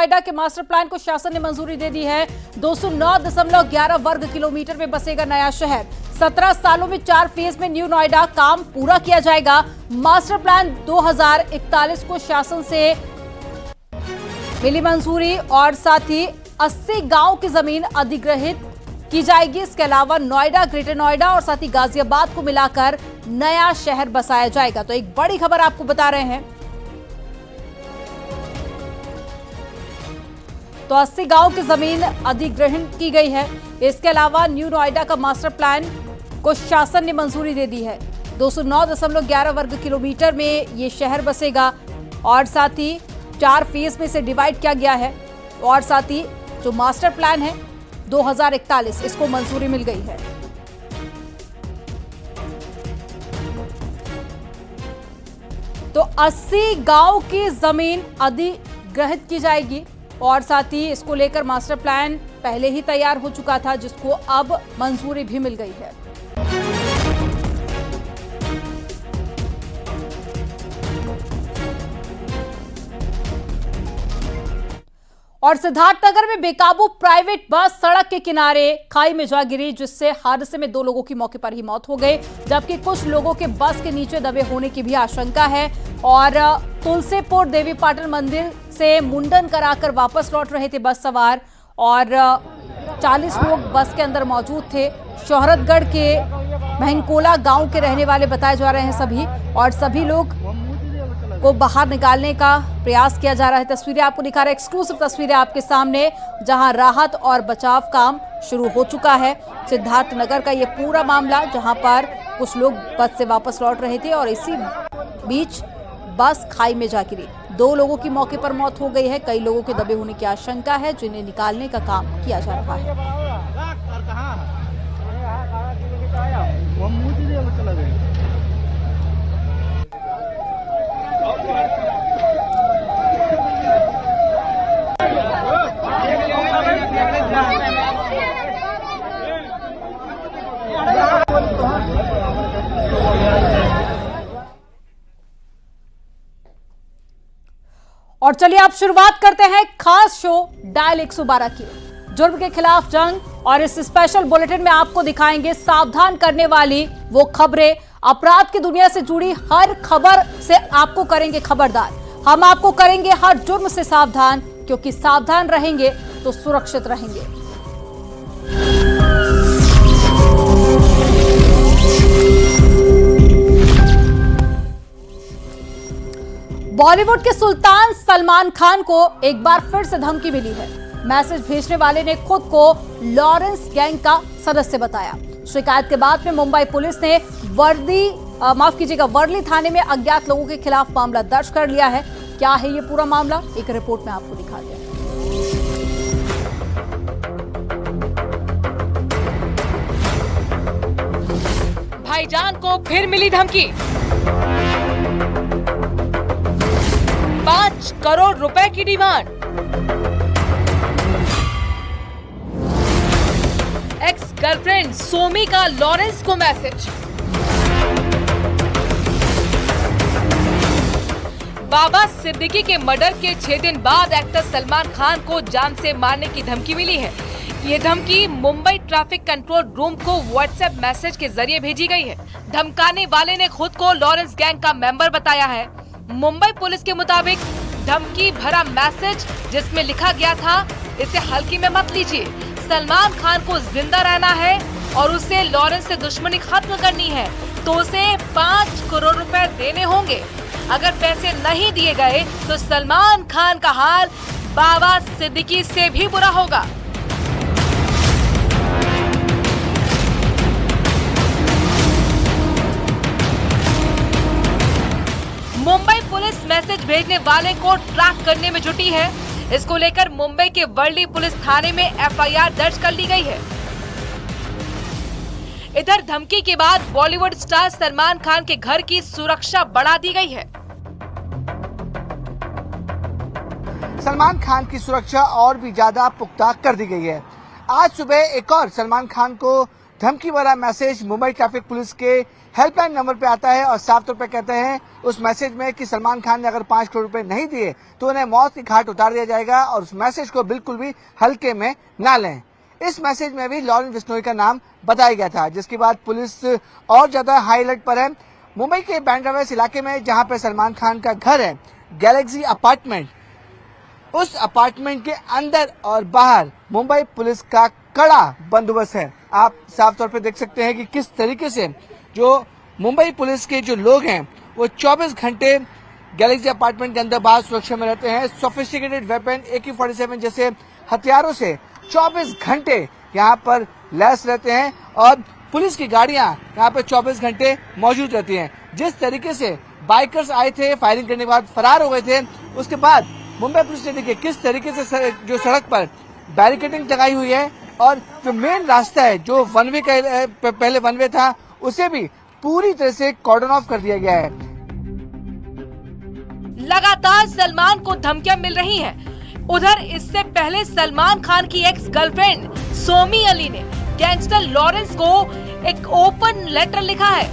नोएडा के master plan को शासन ने मंजूरी दे दी है। 209.11 वर्ग किलोमीटर में बसेगा नया शहर। 17 सालों में 4 फेज में न्यू नोएडा काम पूरा किया जाएगा। मास्टर प्लान 2041 को शासन से मिली मंजूरी और साथ ही 80 गांव की जमीन अधिग्रहित की जाएगी। इसके अलावा नोएडा, ग्रेटर नोएडा और साथ ही गाजियाबाद को मिलाकर नया शहर बसाया जाएगा। तो एक बड़ी खबर आपको बता रहे हैं। तो 80 गांव की जमीन अधिग्रहण की गई है। इसके अलावा न्यू नोएडा का मास्टर प्लान को शासन ने मंजूरी दे दी है। 209.11 वर्ग किलोमीटर में ये शहर बसेगा और साथ ही 4 फेज में से डिवाइड किया गया है और साथ ही जो मास्टर प्लान है 2041 इसको मंजूरी मिल गई है। तो 80 गांव की जमीन अधिग्रहित की जाएगी और साथ ही इसको लेकर मास्टर प्लान पहले ही तैयार हो चुका था, जिसको अब मंजूरी भी मिल गई है। और सिद्धार्थनगर में बेकाबू प्राइवेट बस सड़क के किनारे खाई में जा गिरी, जिससे हादसे में 2 लोगों की मौके पर ही मौत हो गई, जबकि कुछ लोगों के बस के नीचे दबे होने की भी आशंका है। और तुलसीपुर देवी पाटन मंदिर से मुंडन कराकर वापस लौट रहे थे बस सवार और 40 लोग बस के अंदर मौजूद थे। शोहरतगढ़ के महंकोला गांव के रहने वाले बताए जा रहे हैं सभी, और सभी लोग को बाहर निकालने का प्रयास किया जा रहा है। तस्वीरें आपको दिखा रहे हैं, एक्सक्लूसिव तस्वीरें आपके सामने, जहां राहत और बचाव काम शुरू हो चुका है। सिद्धार्थनगर का ये पूरा मामला, जहां पर कुछ लोग बस से वापस लौट रहे थे और इसी बीच बस खाई में जा गिरी। 2 लोगों की मौके पर मौत हो गई है। कई लोगों के दबे होने की आशंका है, जिन्हें निकालने का काम किया जा रहा है। और चलिए आप शुरुआत करते हैं खास शो डायल 112 की। जुर्म के खिलाफ जंग और इस स्पेशल बुलेटिन में आपको दिखाएंगे सावधान करने वाली वो खबरें। अपराध की दुनिया से जुड़ी हर खबर से आपको करेंगे खबरदार। हम आपको करेंगे हर जुर्म से सावधान, क्योंकि सावधान रहेंगे तो सुरक्षित रहेंगे। बॉलीवुड के सुल्तान सलमान खान को एक बार फिर से धमकी मिली है। मैसेज भेजने वाले ने खुद को लॉरेंस गैंग का सदस्य बताया। शिकायत के बाद में मुंबई पुलिस ने वर्ली थाने में अज्ञात लोगों के खिलाफ मामला दर्ज कर लिया है। क्या है ये पूरा मामला, एक रिपोर्ट में आपको दिखा दिया। भाईजान को फिर मिली धमकी। 5 करोड़ रुपए की डिमांड। एक्स गर्लफ्रेंड सोमी का लॉरेंस को मैसेज। बाबा सिद्दीकी के मर्डर के 6 दिन बाद एक्टर सलमान खान को जान से मारने की धमकी मिली है। ये धमकी मुंबई ट्रैफिक कंट्रोल रूम को व्हाट्सएप मैसेज के जरिए भेजी गई है। धमकाने वाले ने खुद को लॉरेंस गैंग का मेंबर बताया है। मुंबई पुलिस के मुताबिक धमकी भरा मैसेज जिसमें लिखा गया था, इसे हल्की में मत लीजिए। सलमान खान को जिंदा रहना है और उसे लॉरेंस से दुश्मनी खत्म करनी है तो उसे 5 करोड़ रुपए देने होंगे। अगर पैसे नहीं दिए गए तो सलमान खान का हाल बाबा सिद्दीकी से भी बुरा होगा। मुंबई पुलिस मैसेज भेजने वाले को ट्रैक करने में जुटी है। इसको लेकर मुंबई के वर्ली पुलिस थाने में एफआईआर दर्ज कर ली गई है। इधर धमकी के बाद बॉलीवुड स्टार सलमान खान के घर की सुरक्षा बढ़ा दी गई है। सलमान खान की सुरक्षा और भी ज्यादा पुख्ता कर दी गई है। आज सुबह एक और सलमान खान को धमकी वाला मैसेज मुंबई ट्रैफिक पुलिस के हेल्पलाइन नंबर पे आता है और साफ तौर पे कहते हैं उस मैसेज में कि सलमान खान ने अगर 5 करोड़ रुपए नहीं दिए तो उन्हें मौत की घाट उतार दिया जाएगा और उस मैसेज को बिल्कुल भी हल्के में ना लें। इस मैसेज में भी लॉरेंस बिश्नोई का नाम बताया गया था, जिसके बाद पुलिस और ज्यादा हाई अलर्ट पर है। मुंबई के बैंड्रा वेस्ट इलाके में जहां पे सलमान खान का घर है, गैलेक्सी अपार्टमेंट, उस अपार्टमेंट के अंदर और बाहर मुंबई पुलिस का कड़ा बंदोबस्त है। आप साफ तौर पे देख सकते हैं कि किस तरीके से जो मुंबई पुलिस के जो लोग हैं वो 24 घंटे गैलेक्सी अपार्टमेंट के अंदर बाहर सुरक्षा में रहते हैं। सोफिस्टिकेटेड वेपन AK-47 जैसे हथियारों से 24 घंटे यहाँ पर लैस रहते हैं और पुलिस की गाड़ियां यहाँ पर 24 घंटे मौजूद रहती हैं। जिस तरीके से बाइकर्स आए थे, फायरिंग करने के बाद फरार हो गए थे, उसके बाद मुंबई पुलिस ने देखिए किस तरीके से जो सड़क पर बैरिकेडिंग लगाई हुई है और जो मेन रास्ता है, जो वन वे का पहले वन वे था, उसे भी पूरी तरह से कॉर्डन ऑफ कर दिया गया है। लगातार सलमान को धमकियां मिल रही हैं। उधर इससे पहले सलमान खान की एक्स गर्लफ्रेंड सोमी अली ने गैंगस्टर लॉरेंस को एक ओपन लेटर लिखा है।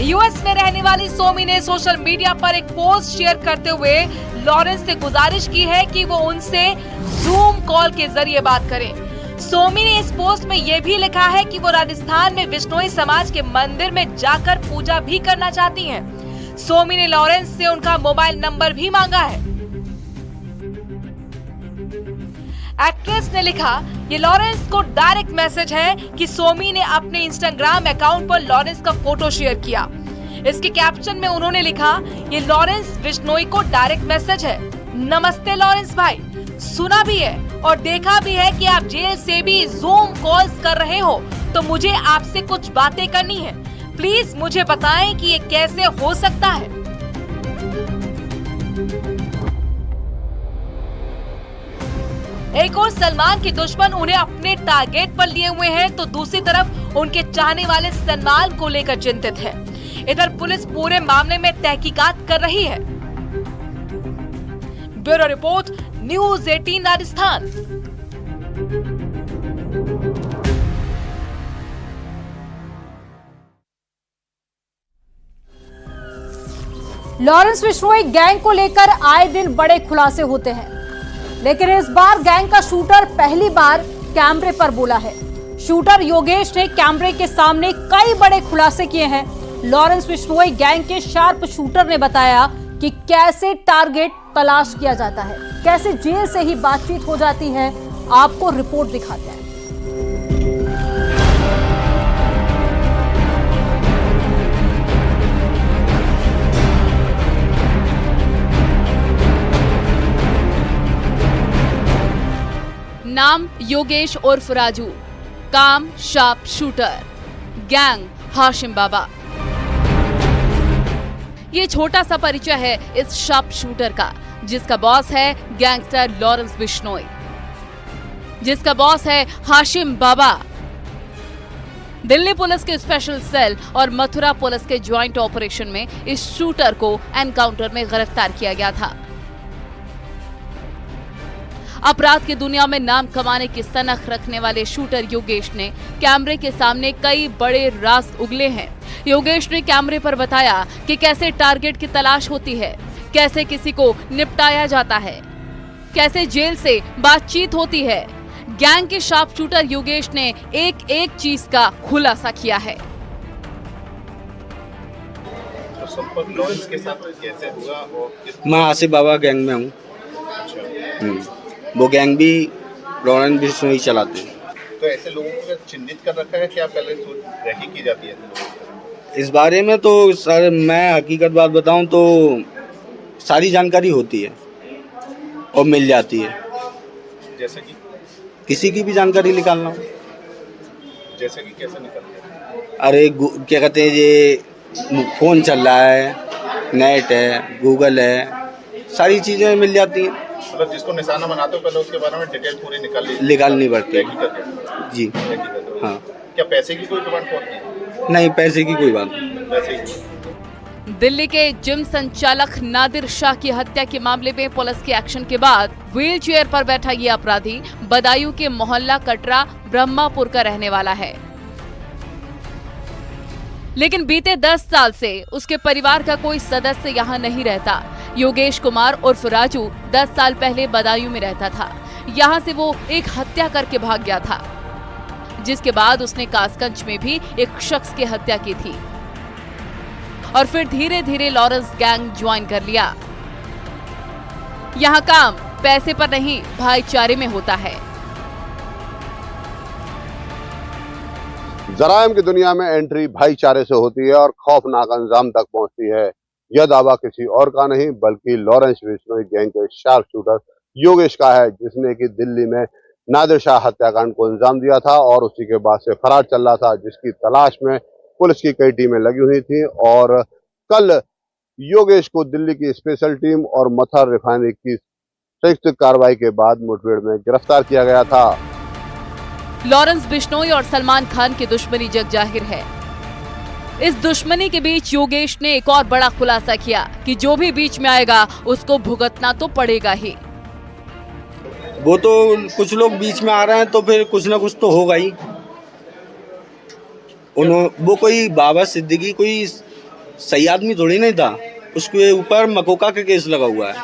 यूएस में रहने वाली सोमी ने सोशल मीडिया पर एक पोस्ट शेयर करते हुए लॉरेंस से गुजारिश की है कि वो उनसे जूम कॉल के जरिए बात करें। सोमी ने इस पोस्ट में ये भी लिखा है कि वो राजस्थान में बिश्नोई समाज के मंदिर में जाकर पूजा भी करना चाहती हैं। सोमी ने लॉरेंस से उनका मोबाइल नंबर भी मांगा है। एक्ट्रेस ने लिखा, ये लॉरेंस को डायरेक्ट मैसेज है कि सोमी ने अपने इंस्टाग्राम अकाउंट पर लॉरेंस का फोटो शेयर किया। इसके कैप्शन में उन्होंने लिखा, ये लॉरेंस बिश्नोई को डायरेक्ट मैसेज है। नमस्ते लॉरेंस भाई, सुना भी है और देखा भी है कि आप जेल से भी जूम कॉल्स कर रहे हो, तो मुझे आपसे कुछ बातें करनी है। प्लीज मुझे बताएं कि ये कैसे हो सकता है। एक और सलमान के दुश्मन उन्हें अपने टारगेट पर लिए हुए हैं, तो दूसरी तरफ उनके चाहने वाले सलमान को लेकर चिंतित है। इधर पुलिस पूरे मामले में तहकीकात कर रही है। Bureau report, news 18 Rajasthan. Lawrence Bishnoi gang को लेकर आए दिन बड़े खुलासे होते हैं, लेकिन इस बार गैंग का शूटर पहली बार कैमरे पर बोला है। शूटर योगेश ने कैमरे के सामने कई बड़े खुलासे किए हैं। लॉरेंस बिश्नोई गैंग के शार्प शूटर ने बताया कि कैसे टारगेट तलाश किया जाता है, कैसे जेल से ही बातचीत हो जाती है। आपको रिपोर्ट दिखाते हैं। नाम योगेश उर्फ राजू, काम शार्प शूटर, गैंग हाशिम बाबा। ये छोटा सा परिचय है इस शार्प शूटर का, जिसका बॉस है गैंगस्टर लॉरेंस बिश्नोई, जिसका बॉस है हाशिम बाबा। दिल्ली पुलिस के स्पेशल सेल और मथुरा पुलिस के ज्वाइंट ऑपरेशन में इस शूटर को एनकाउंटर में गिरफ्तार किया गया था। अपराध की दुनिया में नाम कमाने की सनख रखने वाले शूटर योगेश ने कैमरे के सामने कई बड़े राज उगले हैं। योगेश ने कैमरे पर बताया कि कैसे टारगेट की तलाश होती है, कैसे किसी को निपटाया जाता है, कैसे जेल से बातचीत होती है। गैंग के शार्प शूटर योगेश ने एक एक चीज का खुलासा किया है। तो संपर्क लॉरेंस के साथ कैसे हुआ और मैं आसिफ बाबा गैंग में हूँ। वो गैंग भी लॉरेंस बिश्नोई चलाते हैं। तो ऐसे लोगों को चिन्हित कर रखा है, क्या पहले रैगिंग की जाती है? इस बारे में तो सर मैं हकीकत बात बताऊं तो सारी जानकारी होती है और मिल जाती है। जैसे कि किसी की भी जानकारी निकालना हो, जैसे कि कैसे निकलते हैं? अरे क्या कहते हैं, ये फ़ोन चल रहा है, नेट है, गूगल है, सारी चीज़ें मिल जाती हैं। मतलब जिसको निशाना बनाते हो पहले उसके बारे में डिटेल पूरी निकालनी पड़ती है जी। हाँ। क्या पैसे की कोई डिमांड होती है? नहीं, पैसे की कोई बात नहीं। पैसे की। दिल्ली के जिम संचालक नादिर शाह की हत्या के मामले में पुलिस के एक्शन के बाद व्हील चेयर पर बैठा ये अपराधी बदायूं के मोहल्ला कटरा ब्रह्मापुर का रहने वाला है। लेकिन बीते 10 साल से उसके परिवार का कोई सदस्य यहाँ नहीं रहता। योगेश कुमार उर्फ राजू 10 साल पहले बदायूं में रहता था। यहाँ से वो एक हत्या करके भाग गया था, जिसके बाद उसने कासगंज में भी एक शख्स की हत्या की थी और फिर धीरे धीरे लॉरेंस गैंग ज्वाइन कर लिया। यहाँ काम पैसे पर नहीं, भाईचारे में होता है। जराइम की दुनिया में एंट्री भाईचारे से होती है और खौफनाक अंजाम तक पहुंचती है। यह दावा किसी और का नहीं बल्कि लॉरेंस बिश्नोई गैंग के शार्प शूटर योगेश का है, जिसने कि दिल्ली में नादिर शाह हत्याकांड को अंजाम दिया था और उसी के बाद से फरार चल रहा था, जिसकी तलाश में पुलिस की कई टीमें लगी हुई थी। और कल योगेश को दिल्ली की स्पेशल टीम और मथर रिफाइनरी की संयुक्त कार्रवाई के बाद मुठभेड़ में गिरफ्तार किया गया था। लॉरेंस बिश्नोई और सलमान खान की दुश्मनी जग जाहिर है। इस दुश्मनी के बीच योगेश ने एक और बड़ा खुलासा किया कि जो भी बीच में आएगा उसको भुगतना तो पड़ेगा ही। वो तो कुछ लोग बीच में आ रहे हैं तो फिर कुछ ना कुछ तो होगा ही। वो कोई बाबा सिद्दीकी कोई सही आदमी थोड़ी नहीं था, उसके ऊपर मकोका का केस लगा हुआ है।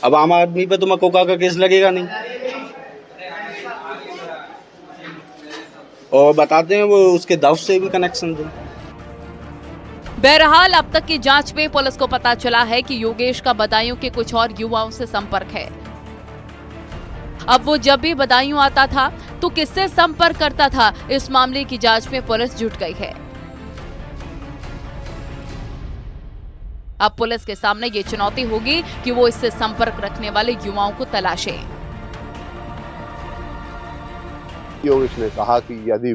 अब आम आदमी पे तो मकोका का केस लगेगा नहीं। और बताते हैं वो उसके दफ से भी कनेक्शन थे। बहरहाल अब तक की जांच में पुलिस को पता चला है कि योगेश का बदायूं के कुछ और युवाओं से संपर्क है। अब वो जब भी बदायूं आता था तो किससे संपर्क करता था, इस मामले की जांच में पुलिस जुट गई है। अब पुलिस के सामने ये चुनौती होगी कि वो इससे संपर्क रखने वाले युवाओं को तलाशे। योगेश ने कहा कि यदि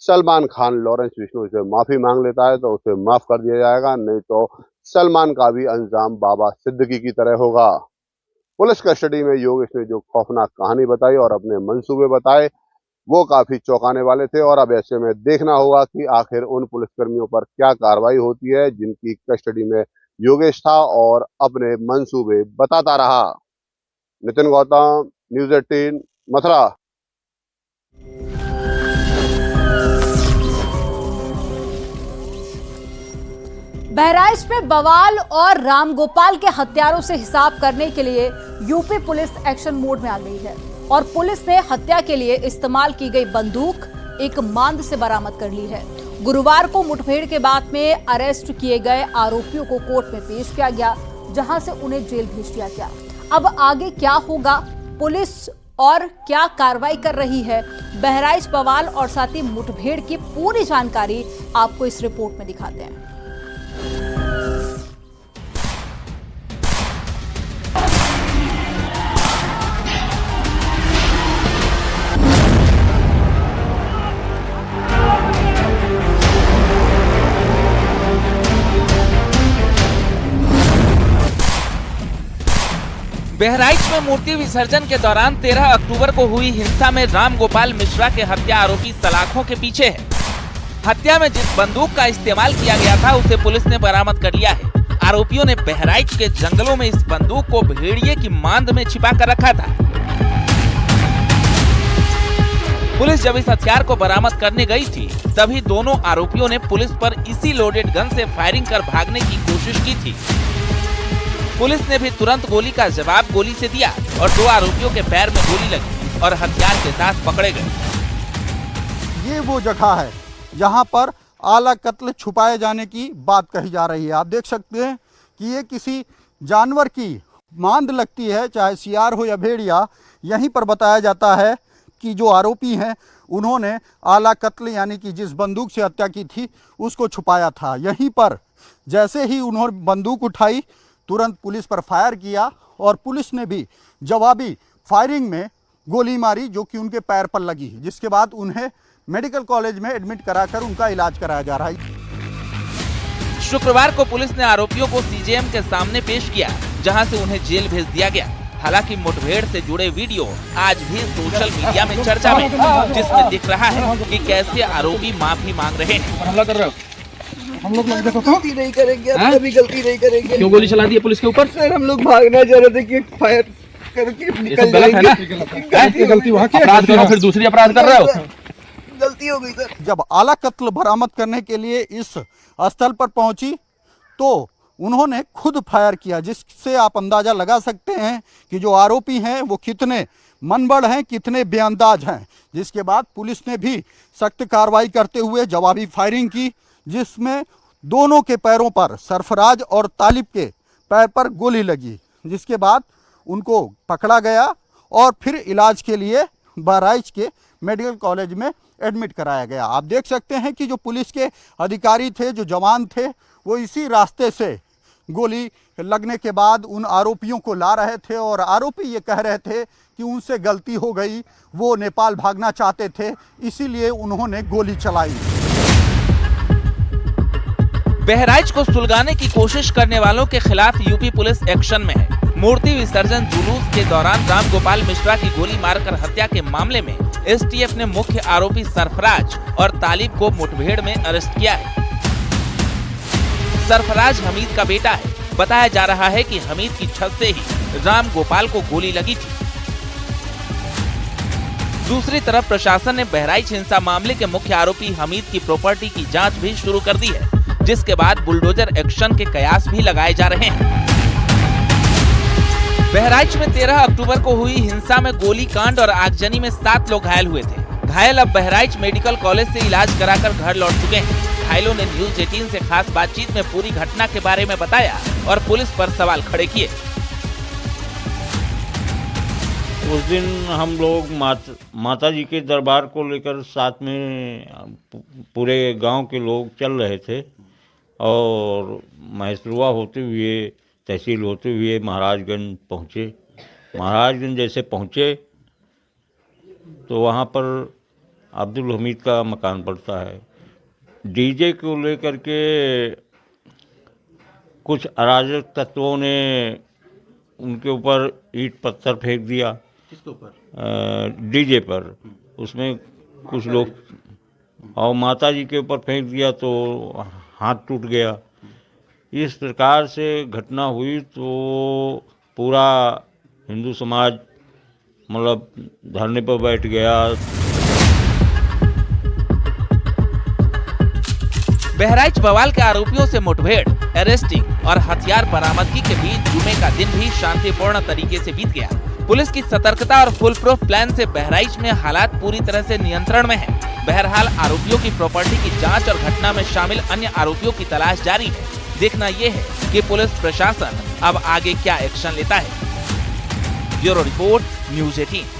सलमान खान लॉरेंस बिश्नोई से माफी मांग लेता है तो उसे माफ कर दिया जाएगा, नहीं तो सलमान का भी अंजाम बाबा सिद्दीकी की तरह होगा। पुलिस कस्टडी में योगेश ने जो खौफनाक कहानी बताई और अपने मंसूबे बताए वो काफी चौंकाने वाले थे। और अब ऐसे में देखना होगा कि आखिर उन पुलिसकर्मियों पर क्या कार्रवाई होती है जिनकी कस्टडी में योगेश था और अपने मंसूबे बताता रहा। नितिन गौतम, न्यूज़ 18, मथुरा। बहराइच में बवाल और रामगोपाल के हत्यारों से हिसाब करने के लिए यूपी पुलिस एक्शन मोड में आ गई है और पुलिस ने हत्या के लिए इस्तेमाल की गई बंदूक एक मांद से बरामद कर ली है। गुरुवार को मुठभेड़ के बाद में अरेस्ट किए गए आरोपियों को कोर्ट में पेश किया गया, जहां से उन्हें जेल भेज दिया गया। अब आगे क्या होगा, पुलिस और क्या कार्रवाई कर रही है, बहराइच बवाल और साथ ही मुठभेड़ की पूरी जानकारी आपको इस रिपोर्ट में दिखाते हैं। बहराइच में मूर्ति विसर्जन के दौरान 13 अक्टूबर को हुई हिंसा में रामगोपाल मिश्रा के हत्या आरोपी सलाखों के पीछे है। हत्या में जिस बंदूक का इस्तेमाल किया गया था उसे पुलिस ने बरामद कर लिया है। आरोपियों ने बहराइच के जंगलों में इस बंदूक को भेड़िए की मांद में छिपा कर रखा था। पुलिस जब इस हथियार को बरामद करने गई थी तभी दोनों आरोपियों ने पुलिस पर इसी लोडेड गन से फायरिंग कर भागने की कोशिश की थी। पुलिस ने भी तुरंत गोली का जवाब गोली से दिया और 2 आरोपियों के पैर में गोली लगी और हथियार के साथ पकड़े गए। ये वो जगह है जहां पर आला कत्ल छुपाए जाने की बात कही जा रही है। आप देख सकते हैं कि ये किसी जानवर की मांद लगती है, चाहे सियार हो या भेड़िया। यहीं पर बताया जाता है कि जो आरोपी हैं उन्होंने आला कत्ल यानी कि जिस बंदूक से हत्या की थी उसको छुपाया था। यहीं पर जैसे ही उन्होंने बंदूक उठाई तुरंत पुलिस पर फायर किया और पुलिस ने भी जवाबी फायरिंग में गोली मारी जो कि उनके पैर पर लगी, जिसके बाद उन्हें मेडिकल कॉलेज में एडमिट कराकर उनका इलाज कराया जा रहा है। शुक्रवार को पुलिस ने आरोपियों को सीजेएम के सामने पेश किया, जहां से उन्हें जेल भेज दिया गया। हालांकि मुठभेड़ से जुड़े वीडियो आज भी सोशल मीडिया में चर्चा में, जिसमें दिख रहा है कि कैसे आरोपी माफी मांग रहे हैं। हम लोग देखो गलती नहीं करेंगे, अभी गलती नहीं करेंगे। क्यों गोली चला दी है पुलिस के ऊपर? सर हम लोग भागना चाह रहे थे कि फायर करके निकल गलत है ना? गलती वहाँ की, अपराध करो फिर दूसरी अपराध कर रहे हो। गलती हो गई सर। जब आला कत्ल बरामद करने के लिए इस स्थल पर पहुंची तो उन्होंने खुद फायर किया, जिससे आप अंदाजा लगा सकते हैं कि जो आरोपी हैं वो कितने मनबड़ हैं, कितने बेअंदाज हैं। जिसके बाद पुलिस ने भी सख्त कार्रवाई करते हुए जवाबी फायरिंग की, जिसमें दोनों के पैरों पर, सरफराज और तालिब के पैर पर गोली लगी। जिसके बाद उनको पकड़ा गया और फिर इलाज के लिए बहराइच के मेडिकल कॉलेज में एडमिट कराया गया। आप देख सकते हैं कि जो पुलिस के अधिकारी थे, जो जवान थे, वो इसी रास्ते से गोली लगने के बाद उन आरोपियों को ला रहे थे और आरोपी ये कह रहे थे कि उनसे गलती हो गई, वो नेपाल भागना चाहते थे, इसीलिए उन्होंने गोली चलाई। बहराइच को सुलगाने की कोशिश करने वालों के खिलाफ यूपी पुलिस एक्शन में है। मूर्ति विसर्जन जुलूस के दौरान रामगोपाल मिश्रा की गोली मारकर हत्या के मामले में एसटीएफ ने मुख्य आरोपी सरफराज और तालिब को मुठभेड़ में अरेस्ट किया है। सरफराज हमीद का बेटा है। बताया जा रहा है कि हमीद की छत से ही रामगोपाल को गोली लगी थी। दूसरी तरफ प्रशासन ने बहराइच हिंसा मामले के मुख्य आरोपी हमीद की प्रॉपर्टी की जांच भी शुरू कर दी है, जिसके बाद बुलडोजर एक्शन के कयास भी लगाए जा रहे हैं। बहराइच में 13 अक्टूबर को हुई हिंसा में गोली कांड और आगजनी में 7 लोग घायल हुए थे। घायल अब बहराइच मेडिकल कॉलेज से इलाज कराकर घर लौट चुके हैं। घायलों ने न्यूज 18 से खास बातचीत में पूरी घटना के बारे में बताया और पुलिस पर सवाल खड़े किए। उस दिन हम लोग माता जी के दरबार को लेकर साथ में पूरे गांव के लोग चल रहे थे और महसरुआ होते हुए, तहसील होते हुए महाराजगंज पहुँचे। महाराजगंज जैसे पहुँचे तो वहाँ पर अब्दुल हमीद का मकान पड़ता है। डीजे को लेकर के कुछ अराजक तत्वों ने उनके ऊपर ईंट पत्थर फेंक दिया। किसके ऊपर? डीजे पर। उसमें कुछ लोग और माता जी के ऊपर फेंक दिया तो हाथ टूट गया। इस प्रकार से घटना हुई तो पूरा हिंदू समाज मतलब धरने पर बैठ गया। बहराइच बवाल के आरोपियों से मुठभेड़, अरेस्टिंग और हथियार बरामदगी के बीच जुमे का दिन भी शांतिपूर्ण तरीके से बीत गया। पुलिस की सतर्कता और फुल प्रूफ प्लान से बहराइच में हालात पूरी तरह से नियंत्रण में है। बहरहाल आरोपियों की प्रॉपर्टी की जांच और घटना में शामिल अन्य आरोपियों की तलाश जारी है। देखना यह है कि पुलिस प्रशासन अब आगे क्या एक्शन लेता है। Bureau report, news 18।